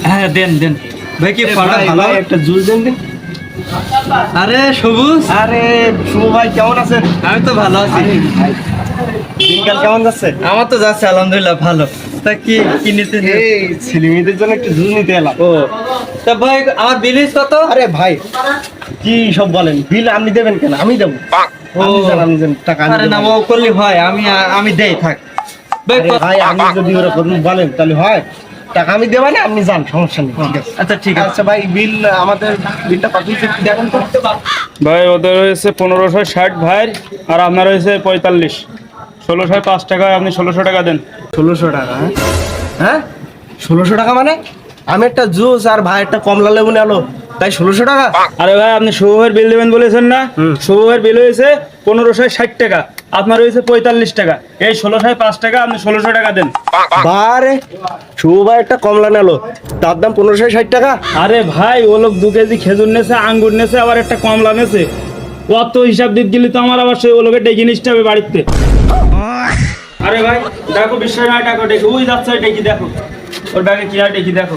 হ্যাঁ দেন দেন ভাই। কি ফাটা ভালো একটা জুস দেন দিন। আরে সবুজ, আরে শুভ ভাই কেমন আছেন? আমি তো ভালো আছি। দিনকাল কেমন যাচ্ছে? আমার তো যাচ্ছে আলহামদুলিল্লাহ ভালো। তা কি কি নিতে? এই ছেলে মেয়েদের জন্য একটু জুস নিতে এলাম। ও তা ভাই আমার বিলিস কত? আরে ভাই কি সব বলেন, বিল আপনি দেবেন কেন? আমি দেবো। আপনি দেন টাকা। আরে না ও করলি হয়, আমি দেই থাক ভাই। ভাই আপনি যদি ওরকম বলেন তাহলে হয়, টাকা আমি দেবো না, আপনি যান, সমস্যা নেই। ঠিক আছে আচ্ছা ঠিক আছে। আচ্ছা ভাই, বিল আমাদের বিলটা কত হচ্ছে দেখেন তো। ভাই ওদের হয়েছে 1560 ভাই, আর আপনার হয়েছে 45, 1605 টাকা। আপনি 1600 টাকা দেন। 1600 টাকা? হ্যাঁ 1600 টাকা মানে? আমি একটা জুস আর ভাই একটা কমলা লেবু নিলো, তাই 1600 টাকা? আরে ভাই আপনি শুভের বিল দেবেন বলেছেন না? শুভের বিল হয়েছে 1560 টাকা, আপনার হয়েছে 45 টাকা। এই 1605 টাকা, আপনি 1600 টাকা দেন। বারে শুভ ভাই একটা কমলা নিলো, তার দাম 1560 টাকা? আরে ভাই ও লোক 2 কেজি খেজুর নেছে, আঙ্গুর নেছে, আবার একটা কমলা নেছে। কত হিসাব দিতে গেলে তো আমার আবার সেই ও লোকের ডেকে নিতে হবে বাড়িতে। আরে ভাই দেখো, বিশ্বাস না টাকা ডেকে ওই যাচ্ছে, ডেকে দেখো ওর ব্যাগে কি আর ডেকে দেখো।